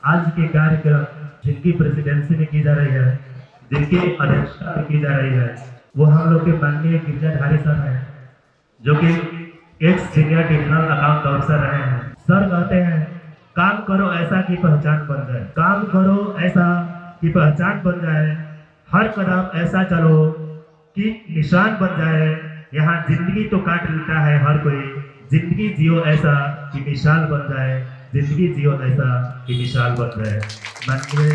आज के कार्यक्रम जिनकी प्रेसिडेंसी में की जा रही है, जिनकी अध्यक्षता में की जा रही है, वो हम लोग के माननीय गिरजाधारी सर हैं, जो कि एक सीनियर डिविजनल अकाउंट ऑफिसर रहे हैं। सर कहते हैं काम करो ऐसा कि पहचान बन जाए, काम करो ऐसा कि पहचान बन जाए, हर कदम ऐसा चलो कि निशान बन जाए। यहाँ जिंदगी तो काट लेता है हर कोई, जिंदगी जियो ऐसा कि मिसाल बन जाए, जिंदगी जियो ऐसा कि मिसाल बन जाए। माननीय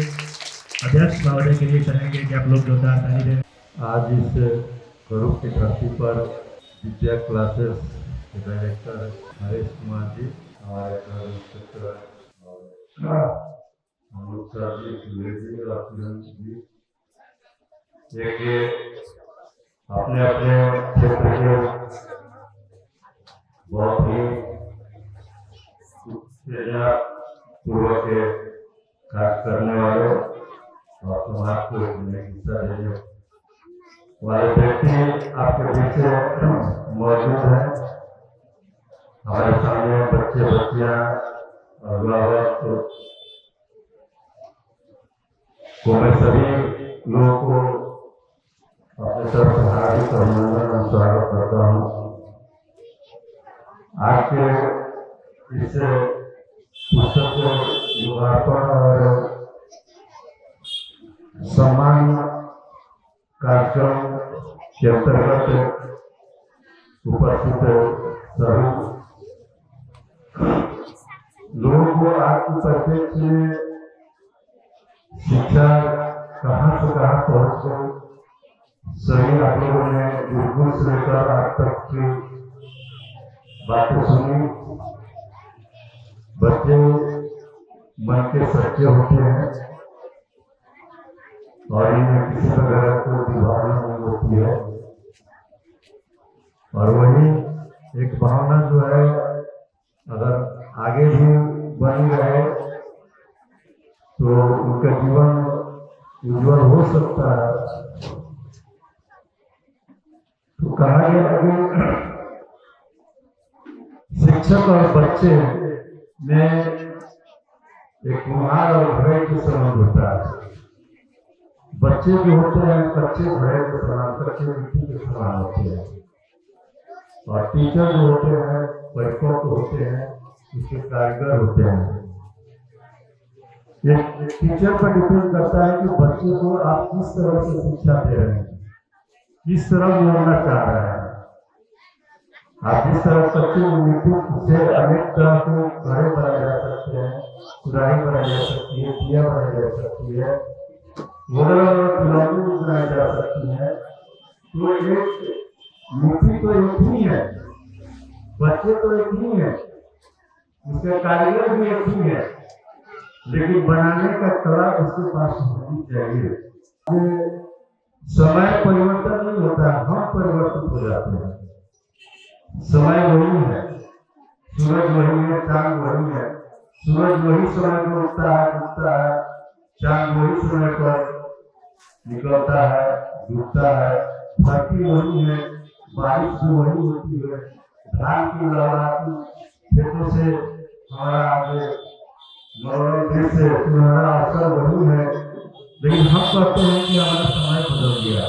अध्यक्ष महोदय के लिए चाहेंगे कि आप लोग जोरदार ताली दें। आज इस करूप की धरती पर विद्या क्लासेस के डायरेक्टर हरीश कुमार जी, हमारे हम लोग अपने अपने क्षेत्र के बहुत ही पूर्वक कार्य करने वाले और समाज को हिस्सा देने वाले व्यक्ति आपके बीच मौजूद है। हमारे सामने बच्चे बच्चियां और अभिभावक को मैं सभी लोगों को अपने तरफ से हार्दिक अभिनंदन और स्वागत करता हूँ। आज के इस पुस्तक लोकार्पण और सम्मान कार्यक्रम के अंतर्गत उपस्थित सभी लोगों को आज की परिप्रेक्ष्य में शिक्षा कहाँ से कहाँ पहुँच गई, सभी आप लोगों ने बिल्कुल से लेकर आज तक की बातें सुनी। बच्चे मन के सच्चे होते हैं और इनमें किसी प्रकार की भावना नहीं होती है, और वही एक भावना जो है अगर आगे भी बनी रहे तो उनका जीवन उज्जवल हो सकता है। तो कहा गया कि शिक्षक और बच्चे में एक कुम्हार और घड़े के संबंध होता है। बच्चे जो होते हैं कच्चे घड़े के समान, कच्चे मिट्टी के समान होते हैं, और टीचर जो होते हैं परिपक्व होते हैं, उसके कारीगर होते हैं। ये टीचर पर डिपेंड करता है कि बच्चे को आप किस तरह से शिक्षा दे रहे हैं, किस तरह मोड़ना चाह रहे हैं। आप जिस तरह कच्चे मिट्टी से अनेक तरह के घड़े बनाए जा सकते हैं, सुराही बनाई जा सकती है, दिया बनाई जा सकती है, खिलौने बनाई जा सकती है। तो एक मिट्टी तो एक ही है, बच्चे तो एक ही है, उसके कारीगर भी एक ही है, लेकिन बनाने का कला उसके पास होनी चाहिए। समय परिवर्तन नहीं होता, हम परिवर्तित हो जाते हैं। समय वही है, सूरज वही है, चांद वही है, सूरज वही समय पर उठता है, डूबता है, चांद वही समय पर निकलता है, डूबता है, धरती वही है, बारिश भी वही होती है, धान की लहराती खेतों से हमारा आगे देश से तुम्हारा असर वही है। लेकिन हम कहते हैं कि हमारा समय बदल गया,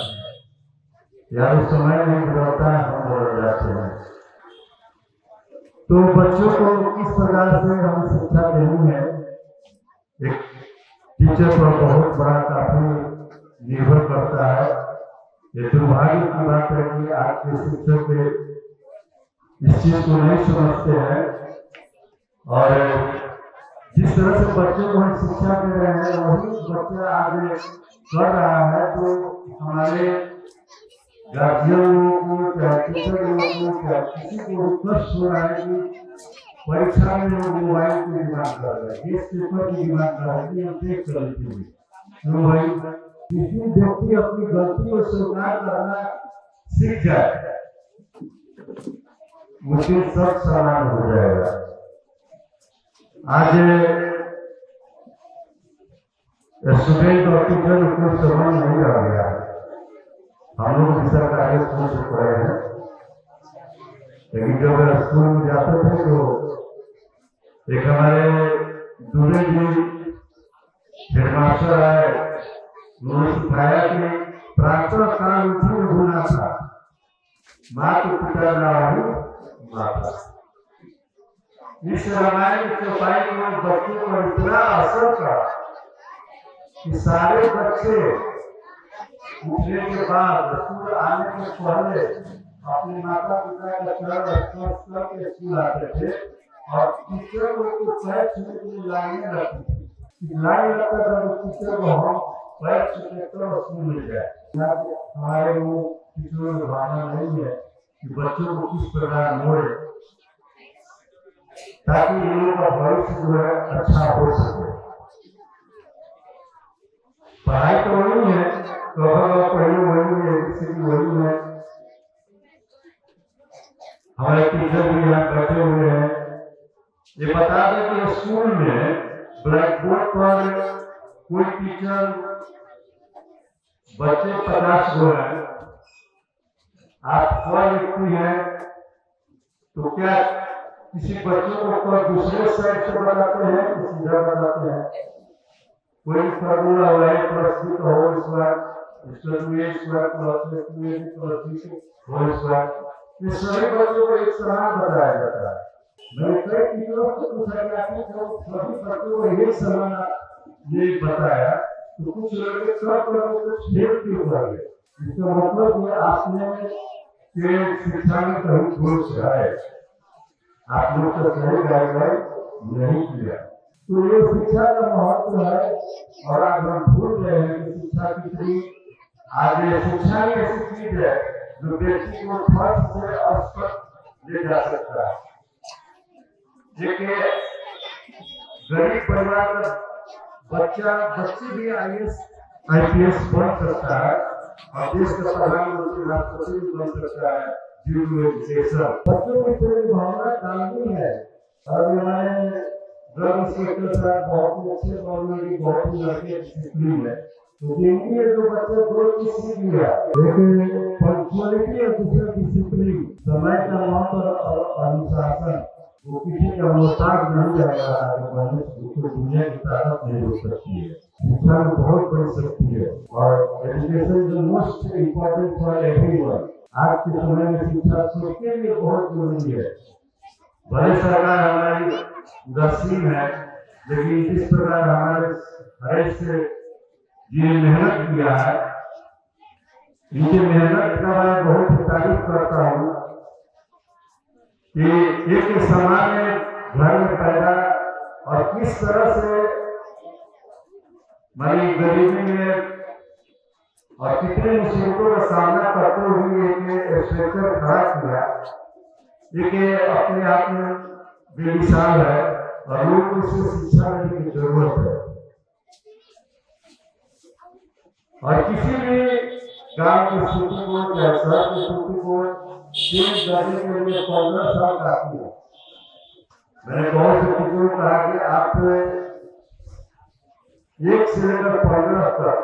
यार समय नहीं बदलता है, हम बदल जाते हैं। तो बच्चों को किस प्रकार से हम शिक्षा देनी है, एक टीचर पर बहुत बड़ा काफी निर्भर करता है। ये दुर्भाग्य की बात है कि आज के शिक्षक इस चीज को नहीं समझते हैं, और जिस तरह से बच्चों को हम शिक्षा दे रहे हैं वही बच्चा आगे कर रहा है। तो हमारे गार्जियन लोगों को, चाहे टीचर लोगों को, चाहे किसी को कष्ट हो रहा है कि परीक्षा में लोग मोबाइल की डिमांड कर रहे हैं, इस पेपर की डिमांड कर रहे हैं, हम देख कर लेते हैं। तो भाई किसी व्यक्ति अपनी गलती को स्वीकार करना सीख जाए, मुझे सब समान हो जाएगा। आज स्टूडेंट और टीचर को समान नहीं रह गया है। हम लोग सरकारी स्कूल से पढ़े हैं, लेकिन जब स्कूल में जाते थे तो एक हमारे दूल्हे जी हेडमास्टर आए, उन्होंने सिखाया कि प्रातः काल उठे होना था, मातु पिता नाहु माता। इस रामायण की चौपाई में बच्चों पर इतना असर का कि सारे बच्चे उठने के बाद स्कूल आने के पहले अपने माता पिता का चरण स्पर्श करके स्कूल आते थे और टीचर को पैर छूने के लिए लाइन रखती थी। लाइन लगता था तो टीचर को हम पैर छूने तो स्कूल मिल जाए। हमारे वो टीचरों की भावना नहीं है कि बच्चों को किस प्रकार मोड़े ताकि इन लोगों का भविष्य जो है अच्छा हो सके। पढ़ाई तो वही है, पढ़ी वही है, वही है। हमारे टीचर भी यहाँ बैठे हुए हैं। ये बता दें कि स्कूल में ब्लैक बोर्ड पर कोई टीचर बच्चे 50 गो हैं, आप कोई व्यक्ति है तो क्या किसी बच्चों को दूसरे साइड से बताते हैं कि सीधा बताते हैं? कोई फॉर्मूला हो है प्लस बी का होल स्क्वायर स्क्वायर प्लस ए प्लस बी होल स्क्वायर, ये सभी बच्चों को एक समान बताया जाता है। मैंने कई टीचरों से पूछा कि सभी बच्चों को एक समान ये बताया तो कुछ लड़के फेल क्यों कर गए? इसका मतलब ये आपने के शिक्षा में कहीं दोष है, आप लोग तो सही गाइडलाइन नहीं किया। तो ये शिक्षा का महत्व है और आज हम भूल गए हैं कि शिक्षा कितनी आगे शिक्षा की ऐसी चीज है जो व्यक्ति को फर्स्ट से अस्पष्ट ले जा सकता है। देखिए गरीब परिवार का बच्चे भी IAS बन सकता है और देश का प्रधानमंत्री राष्ट्रपति भी बन सकता है ड्यू टू एजुकेशन। बच्चों की थोड़ी भावना डालनी है और हमारे ड्रग इंस्पेक्टर साहब बहुत ही अच्छे ऑलरेडी बहुत ही लड़के डिसिप्लिन है तो देखिए जो बच्चे दो चीज सीख लिया, लेकिन पंक्चुअलिटी और दूसरा डिसिप्लिन, समय का महत्व और अनुशासन, वो किसी का मोहताज नहीं जाएगा आगे बढ़ने से। उसको दुनिया की ताकत नहीं हो सकती है। शिक्षा में बहुत बड़ी शक्ति है और education is the most important for everyone. आज के समय में शिक्षा सबके लिए बहुत जरूरी है। भले सरकार हमारी उदासीन है, लेकिन इस प्रकार हमारे हरेश से जिन्हें मेहनत किया है, इनकी मेहनत का मैं बहुत तारीफ करता हूँ कि एक सामान्य घर में पैदा और किस तरह से हमारी गरीबी में और कितने मुसीबतों का सामना करते हुए एक स्ट्रक्चर खड़ा किया, एक अपने आप में बेमिसाल है और लोगों को इससे शिक्षा लेने की जरूरत है। और किसी भी गांव की स्थिति को या शहर की स्थिति को चेंज करने के लिए 15 साल काफी है। मैंने बहुत से टीचरों को कहा कि आप 1 से लेकर 15 तक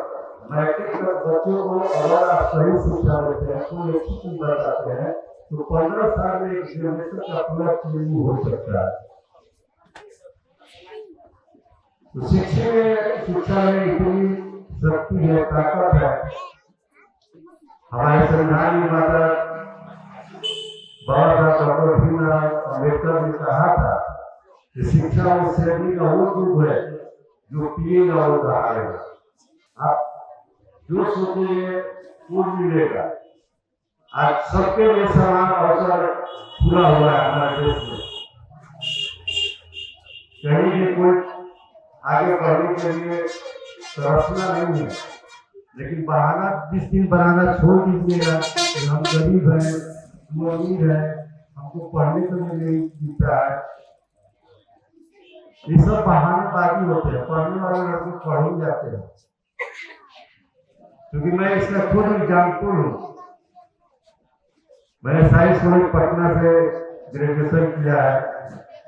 मैट्रिक तक बच्चों को अगर आप सही शिक्षा देते हैं, कोई अच्छी चीज बताते हैं तो 15 साल में एक जनरेशन का पूरा चेंज हो सकता है। तो शिक्षा में इतनी शक्ति है, ताकत है। हमारे संविधान निर्माता बाबा साहब डॉक्टर भीमराव अम्बेडकर ने कहा था कि शिक्षा उस श्रेणी का वो रूप है जो पिएगा वो दहाड़ेगा। आप जो सोचेंगे वो मिलेगा। आज सबके लिए समान अवसर पूरा हुआ है हमारे देश में। कहीं भी कोई आगे बढ़ने के लिए तरसना नहीं है, लेकिन बहाना जिस दिन बनाना छोड़ दीजिएगा कि हम गरीब हैं, वो अमीर है, हमको पढ़ने को नहीं मिलता है, ये सब बहानेबाजी होते हैं। पढ़ने वाले लड़के पढ़ ही जाते हैं, क्योंकि मैं इसका खुद एग्जाम्पल हूँ। मैंने साइंस कॉलेज पटना से ग्रेजुएशन किया है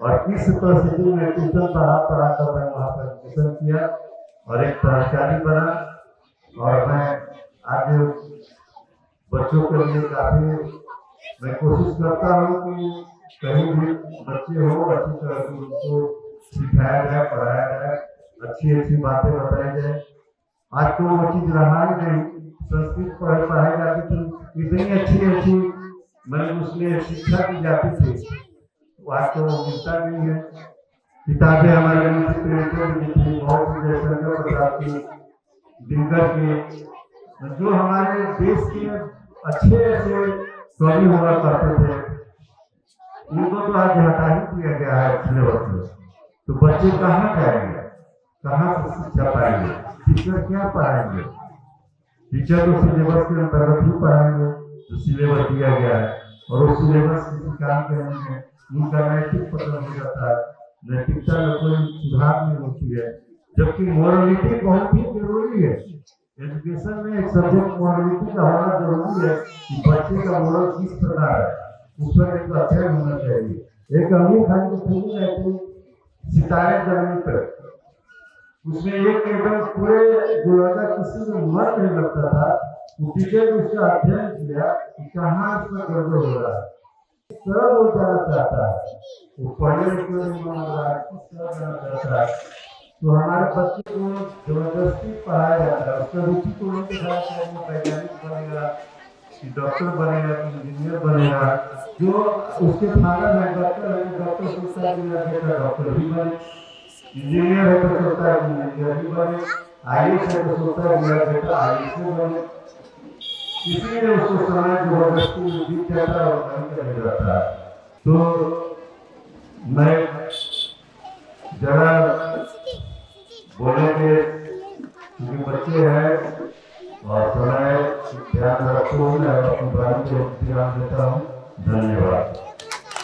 और इस परिस्थिति में ट्यूशन पढ़ा कर मैं वहाँ पर एडमिशन किया और एक प्राचार्य बना और मैं आगे बच्चों के लिए काफी मैं कोशिश करता हूँ कि कहीं भी बच्चे हो अच्छी तरह से उनको सिखाया जाए, पढ़ाया जाए अच्छी अच्छी बातें बताई जाए। आज तो वो चीज रहा ही नहीं, संस्कृत पढ़ाई जाती थी, इतनी अच्छी अच्छी मतलब उसमें शिक्षा दी जाती थी, आज तो वो मिलता नहीं है। किताबें हमारे प्रिंटेड थी बहुत सी, जयशंकर प्रसाद की, दिनकर की, जो हमारे देश के अच्छे अच्छे कवि हुआ करते थे, इनको तो आज हटा ही दिया गया है सिलेबस में। तो बच्चे कहाँ जाएंगे, कहाँ से शिक्षा पाएंगे, टीचर क्या पढ़ाएंगे? टीचर तो सिलेबस के अंतर्गत ही पढ़ाएंगे जो सिलेबस दिया गया है, और उस सिलेबस किसी काम के नहीं है, उनका नैतिक पतन हो जाता है, नैतिकता में कोई सुधार नहीं होती है, जबकि मोरलिटी बहुत ही जरूरी है। एजुकेशन में एक सब्जेक्ट मोरलिटी का होना जरूरी है कि बच्चे का मोरल किस प्रकार है, उस पर एक अध्ययन होना चाहिए। एक अमीर खान की फिल्म रहती सितारे जमीन पर, उसमें एक एकदम पूरे जो लड़का किसी में मन नहीं लगता था, वो टीचर ने उसका अध्ययन किया कि कहाँ इसमें गड़बड़ हो रहा है, किस तरह वो जाना चाहता है, वो पढ़ने लिखने में मन लग रहा है, किस तरह जाना चाहता है। तो हमारे बच्चे को जबरदस्ती पढ़ाया जाता है, उसका रुचि को नहीं दिखाया जाता है, वो वैज्ञानिक बनेगा कि डॉक्टर बनेगा कि इंजीनियर बनेगा। जो उसके फादर है डॉक्टर है, डॉक्टर सोचता है कि मेरा बेटा डॉक्टर भी बने, इंजीनियर है तो सोचता है कि इंजीनियर भी बने, आईएएस है तो सोचता है कि मेरा बेटा आईएएस भी बने। इसलिए उसको समय जबरदस्ती बीत जाता है और नहीं करने जाता है। तो मैं